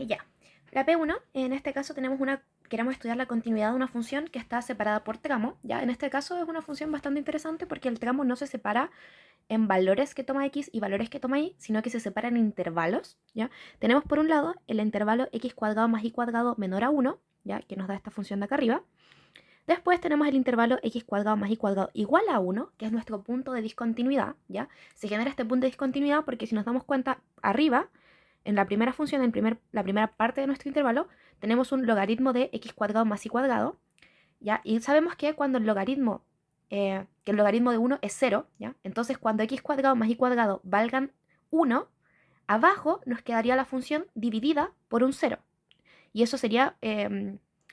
Ya. La P1, en este caso queremos estudiar la continuidad de una función que está separada por tramo. ¿Ya? En este caso es una función bastante interesante porque el tramo no se separa en valores que toma x y valores que toma y, sino que se separa en intervalos. ¿Ya? Tenemos por un lado el intervalo x cuadrado más y cuadrado menor a 1, ¿ya? Que nos da esta función de acá arriba. Después tenemos el intervalo x cuadrado más y cuadrado igual a 1, que es nuestro punto de discontinuidad. ¿Ya? Se genera este punto de discontinuidad porque si nos damos cuenta, arriba, en la primera función, la primera parte de nuestro intervalo, tenemos un logaritmo de x cuadrado más y cuadrado. ¿Ya? Y sabemos que cuando el logaritmo de 1 es 0, ¿ya? Entonces cuando x cuadrado más y cuadrado valgan 1, abajo nos quedaría la función dividida por un 0. Y eso sería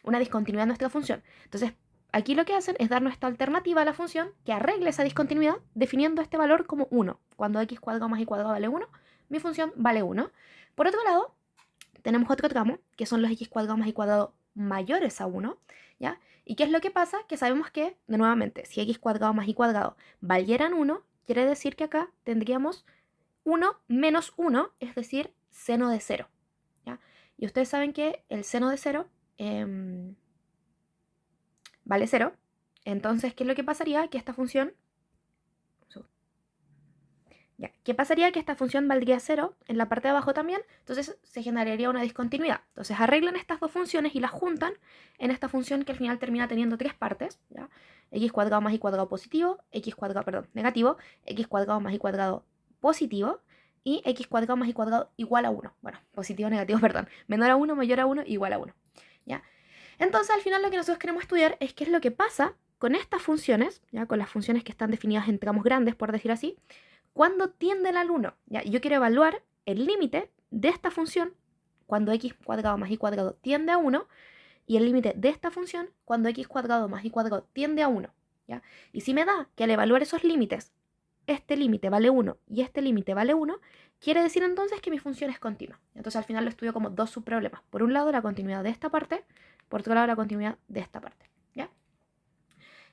una discontinuidad de nuestra función. Entonces, aquí lo que hacen es darnos esta alternativa a la función que arregle esa discontinuidad definiendo este valor como 1. Cuando x cuadrado más y cuadrado vale 1, mi función vale 1. Por otro lado, tenemos otro tramo, que son los x cuadrado más y cuadrado mayores a 1, ¿ya? ¿Y qué es lo que pasa? Que sabemos que, de nuevamente, si x cuadrado más y cuadrado valieran 1, quiere decir que acá tendríamos 1 menos 1, es decir, seno de 0, ¿ya? Y ustedes saben que el seno de 0 vale 0. Entonces, ¿qué es lo que pasaría? Que esta función... Ya. ¿Qué pasaría? Que esta función valdría 0 en la parte de abajo también, entonces se generaría una discontinuidad. Entonces arreglan estas dos funciones y las juntan en esta función que al final termina teniendo tres partes, ¿ya? X cuadrado más y cuadrado positivo, x cuadrado, perdón, negativo, x cuadrado más y cuadrado positivo y x cuadrado más y cuadrado igual a 1. Bueno, positivo, negativo, perdón. Menor a 1, mayor a 1, igual a 1. ¿Ya? Entonces al final lo que nosotros queremos estudiar es qué es lo que pasa con estas funciones, ¿ya? Con las funciones que están definidas en tramos grandes, por decir así, cuando tienden al 1. ¿Ya? Yo quiero evaluar el límite de esta función cuando x cuadrado más y cuadrado tiende a 1 y el límite de esta función cuando x cuadrado más y cuadrado tiende a 1. ¿Ya? Y si me da que al evaluar esos límites, este límite vale 1 y este límite vale 1, quiere decir entonces que mi función es continua. Entonces al final lo estudio como dos subproblemas. Por un lado la continuidad de esta parte, por otro lado la continuidad de esta parte. ¿Ya?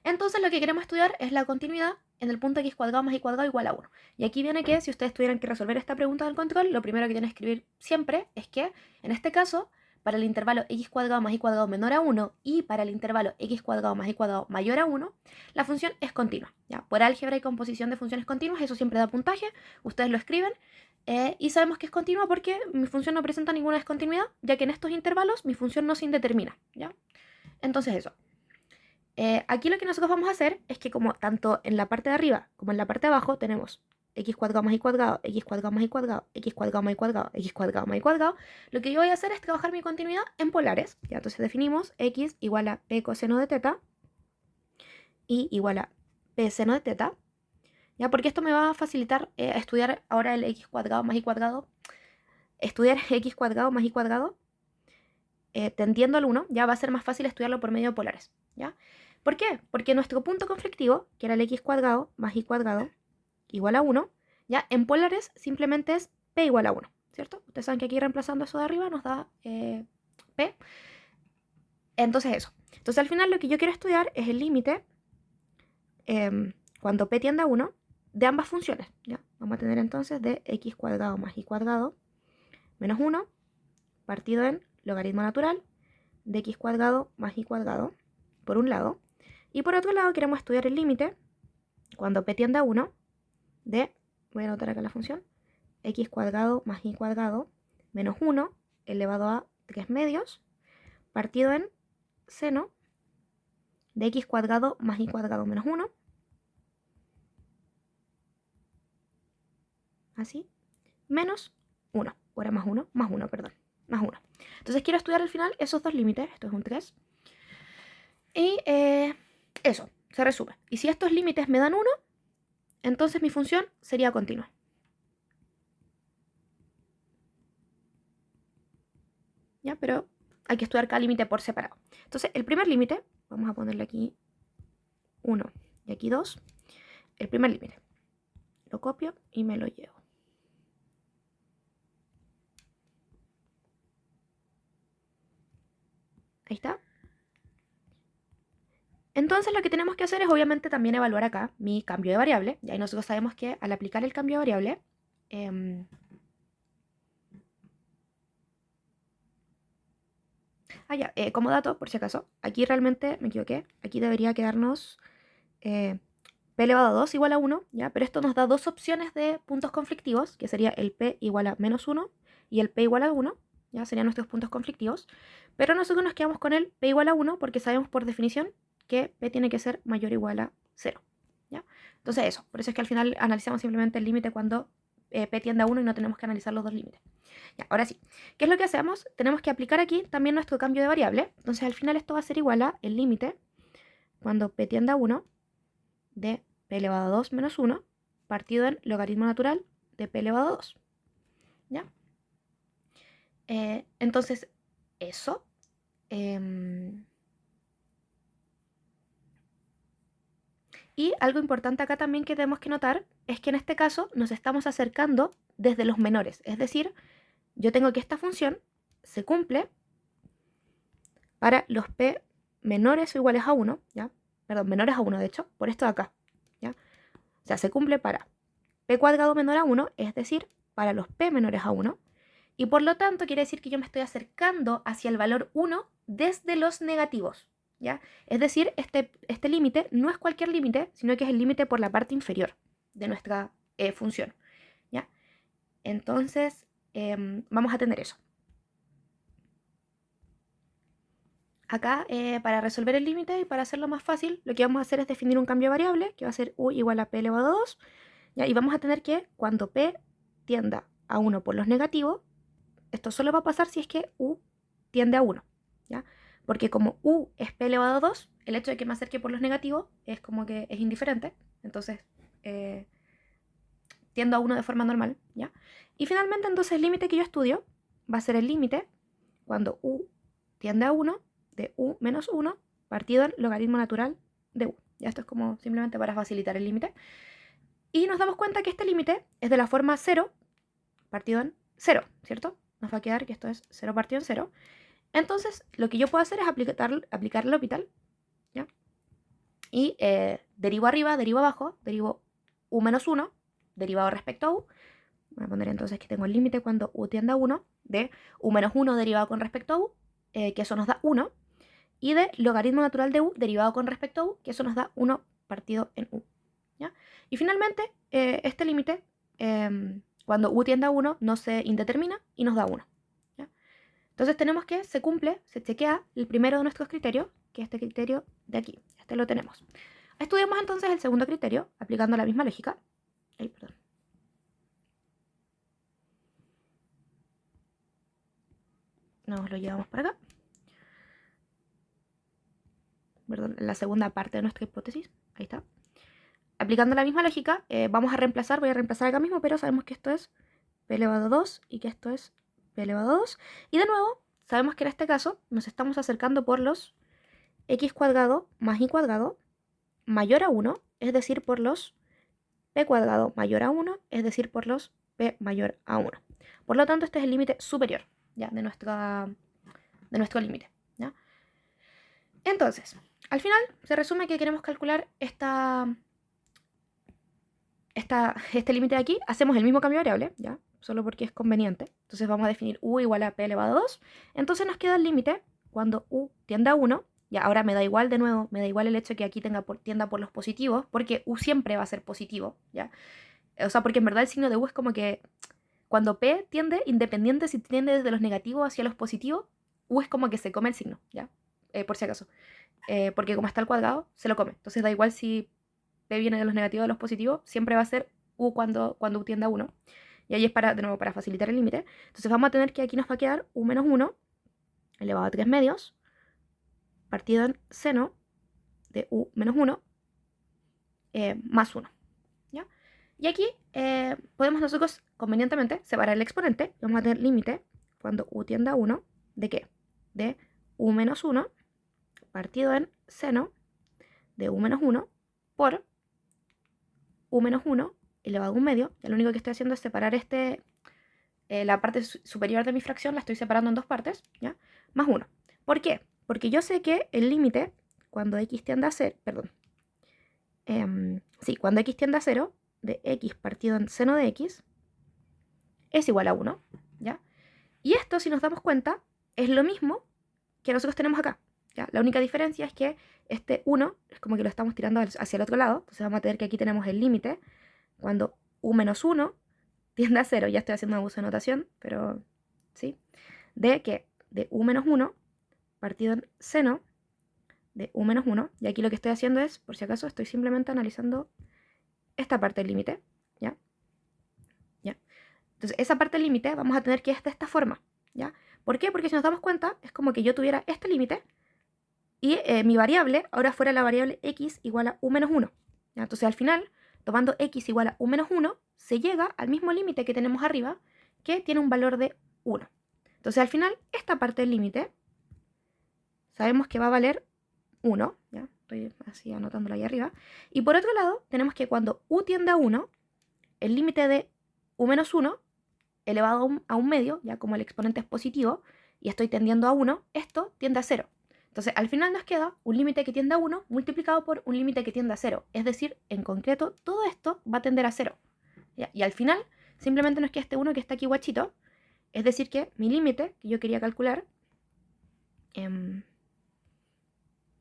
Entonces lo que queremos estudiar es la continuidad en el punto x cuadrado más y cuadrado igual a 1. Y aquí viene que si ustedes tuvieran que resolver esta pregunta del control, lo primero que tienen que escribir siempre es que, en este caso, para el intervalo x cuadrado más y cuadrado menor a 1 y para el intervalo x cuadrado más y cuadrado mayor a 1, la función es continua. ¿Ya? Por álgebra y composición de funciones continuas, eso siempre da puntaje, ustedes lo escriben. Y sabemos que es continua porque mi función no presenta ninguna discontinuidad, ya que en estos intervalos mi función no se indetermina. ¿Ya? Entonces eso. Aquí lo que nosotros vamos a hacer es que como tanto en la parte de arriba como en la parte de abajo tenemos x cuadrado más y cuadrado, x cuadrado más y cuadrado, x cuadrado más y cuadrado, x cuadrado más y cuadrado, lo que yo voy a hacer es trabajar mi continuidad en polares. ¿Ya? Entonces definimos x igual a p coseno de teta y igual a p seno de teta. ¿Ya? Porque esto me va a facilitar estudiar ahora el x cuadrado más y cuadrado, estudiar x cuadrado más y cuadrado tendiendo al 1, ya va a ser más fácil estudiarlo por medio de polares. ¿Ya? ¿Por qué? Porque nuestro punto conflictivo, que era el x cuadrado más y cuadrado igual a 1, ya en polares simplemente es p igual a 1, ¿cierto? Ustedes saben que aquí reemplazando eso de arriba nos da p. Entonces eso. Entonces al final lo que yo quiero estudiar es el límite cuando p tiende a 1 de ambas funciones. ¿Ya? Vamos a tener entonces de x cuadrado más y cuadrado menos 1 partido en logaritmo natural de x cuadrado más y cuadrado, por un lado. Y por otro lado queremos estudiar el límite, cuando p tiende a 1, de, voy a anotar acá la función, x cuadrado más y cuadrado menos 1 elevado a 3 medios, partido en seno de x cuadrado más y cuadrado menos 1, así, menos 1, ahora más 1, perdón, más 1. Entonces quiero estudiar al final esos dos límites, esto es un 3, y eso, se resume. Y si estos límites me dan 1, entonces mi función sería continua. ¿Ya? Pero hay que estudiar cada límite por separado. Entonces, el primer límite, vamos a ponerle aquí 1 y aquí 2. El primer límite. Lo copio y me lo llevo. Ahí está. Entonces lo que tenemos que hacer es obviamente también evaluar acá mi cambio de variable. Y ahí nosotros sabemos que al aplicar el cambio de variable, Ya, como dato, por si acaso, aquí realmente me equivoqué. Aquí debería quedarnos p elevado a 2 igual a 1, ¿ya? Pero esto nos da dos opciones de puntos conflictivos, que sería el p igual a menos 1 y el p igual a 1, ¿ya? Serían nuestros puntos conflictivos. Pero nosotros nos quedamos con el p igual a 1 porque sabemos por definición que p tiene que ser mayor o igual a 0, ¿ya? Entonces eso, por eso es que al final analizamos simplemente el límite cuando p tiende a 1 y no tenemos que analizar los dos límites. Ya, ahora sí, ¿qué es lo que hacemos? Tenemos que aplicar aquí también nuestro cambio de variable. Entonces al final esto va a ser igual a el límite cuando p tiende a 1 de p elevado a 2 menos 1 partido en logaritmo natural de p elevado a 2. ¿Ya? Entonces, eso. Y algo importante acá también que tenemos que notar es que en este caso nos estamos acercando desde los menores. Es decir, yo tengo que esta función se cumple para los p menores o iguales a 1, ¿ya? Perdón, menores a 1 de hecho, por esto de acá, ¿ya? O sea, se cumple para p cuadrado menor a 1, es decir, para los p menores a 1, y por lo tanto quiere decir que yo me estoy acercando hacia el valor 1 desde los negativos, ¿ya? Es decir, este límite no es cualquier límite, sino que es el límite por la parte inferior de nuestra función, ¿ya? Entonces, vamos a tener eso. Acá, para resolver el límite y para hacerlo más fácil, lo que vamos a hacer es definir un cambio de variable, que va a ser u igual a p elevado a 2, ¿ya? Y vamos a tener que, cuando p tienda a 1 por los negativos, esto solo va a pasar si es que u tiende a 1, ¿ya? Porque como u es p elevado a 2, el hecho de que me acerque por los negativos es como que es indiferente, entonces tiendo a 1 de forma normal, ¿ya? Y finalmente entonces el límite que yo estudio va a ser el límite cuando u tiende a 1 de u menos 1 partido en logaritmo natural de u. Ya esto es como simplemente para facilitar el límite. Y nos damos cuenta que este límite es de la forma 0 partido en 0, ¿cierto? Nos va a quedar que esto es 0 partido en 0. Entonces, lo que yo puedo hacer es aplicar el L'Hopital, ¿ya? Y derivo arriba, derivo abajo, derivo u menos 1, derivado respecto a u. Voy a poner entonces que tengo el límite cuando u tiende a 1 de u menos 1 derivado con respecto a u, que eso nos da 1, y de logaritmo natural de u derivado con respecto a u, que eso nos da 1 partido en u, ¿ya? Y finalmente, este límite, cuando u tiende a 1, no se indetermina y nos da 1. ¿Ya? Entonces tenemos que se cumple, se chequea el primero de nuestros criterios, que es este criterio de aquí. Este lo tenemos. Estudiamos entonces el segundo criterio, aplicando la misma lógica. Perdón. Nos lo llevamos para acá. Perdón, la segunda parte de nuestra hipótesis. Ahí está. Aplicando la misma lógica, vamos a reemplazar, voy a reemplazar acá mismo, pero sabemos que esto es p elevado a 2 y que esto es p elevado a 2. Y de nuevo, sabemos que en este caso nos estamos acercando por los x cuadrado más y cuadrado mayor a 1, es decir, por los p cuadrado mayor a 1, es decir, por los p mayor a 1. Por lo tanto, este es el límite superior, ¿ya? de nuestro límite, ¿ya? Entonces, al final se resume que queremos calcular este límite de aquí. Hacemos el mismo cambio de variable, ¿ya? Solo porque es conveniente. Entonces vamos a definir u igual a p elevado a 2. Entonces nos queda el límite cuando u tiende a 1. Ya, ahora me da igual de nuevo, me da igual el hecho de que aquí tienda por los positivos, porque u siempre va a ser positivo, ¿ya? O sea, porque en verdad el signo de u es como que cuando p tiende, independiente si tiende desde los negativos hacia los positivos, u es como que se come el signo, ¿ya? Por si acaso. Porque como está al cuadrado, se lo come. Entonces da igual si p viene de los negativos o de los positivos, siempre va a ser u cuando u tiende a 1. Y ahí es de nuevo, para facilitar el límite. Entonces vamos a tener que aquí nos va a quedar u menos 1 elevado a 3 medios partido en seno de u menos 1 más 1. ¿Ya? Y aquí podemos nosotros convenientemente separar el exponente. Vamos a tener límite cuando u tiende a 1. ¿De qué? De u menos 1 partido en seno de u menos 1 por u menos 1 elevado a 1 medio. Ya lo único que estoy haciendo es separar la parte superior de mi fracción, la estoy separando en dos partes, ¿ya? Más 1. ¿Por qué? Porque yo sé que el límite, cuando x tiende a 0, perdón, cuando x tiende a 0, de x partido en seno de x, es igual a 1, ¿ya? Y esto, si nos damos cuenta, es lo mismo que nosotros tenemos acá. ¿Ya? La única diferencia es que este 1 es como que lo estamos tirando hacia el otro lado. Entonces vamos a tener que aquí tenemos el límite cuando u menos 1 tiende a 0. Ya estoy haciendo abuso de notación, pero sí. De que de u menos 1 partido en seno de u menos 1. Y aquí lo que estoy haciendo es, por si acaso, estoy simplemente analizando esta parte del límite. ¿Ya? ¿Ya? Entonces esa parte del límite vamos a tener que es de esta forma. ¿Ya? ¿Por qué? Porque si nos damos cuenta, es como que yo tuviera este límite y mi variable ahora fuera la variable x igual a u menos 1. ¿Ya? Entonces al final, tomando x igual a u menos 1, se llega al mismo límite que tenemos arriba, que tiene un valor de 1. Entonces al final, esta parte del límite, sabemos que va a valer 1. ¿Ya? Estoy así anotándolo ahí arriba. Y por otro lado, tenemos que cuando u tiende a 1, el límite de u menos 1 elevado a un medio, ya como el exponente es positivo, y estoy tendiendo a 1, esto tiende a 0. Entonces, al final nos queda un límite que tiende a 1 multiplicado por un límite que tiende a 0. Es decir, en concreto, todo esto va a tender a 0. ¿Ya? Y al final, simplemente nos queda este 1 que está aquí guachito. Es decir que mi límite, que yo quería calcular,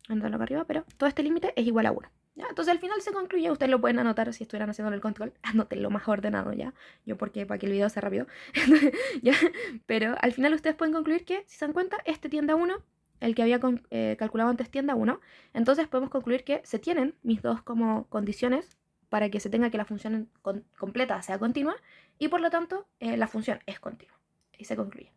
andarlo acá arriba, pero todo este límite es igual a 1. ¿Ya? Entonces al final se concluye, ustedes lo pueden anotar si estuvieran haciendo el control, anótenlo más ordenado, ¿ya? Yo porque para que el video sea rápido, ¿ya? Pero al final ustedes pueden concluir que, si se dan cuenta, este tiende a 1, el que había calculado antes tiende a 1, entonces podemos concluir que se tienen mis dos como condiciones para que se tenga que la función completa sea continua, y por lo tanto la función es continua. Y se concluye.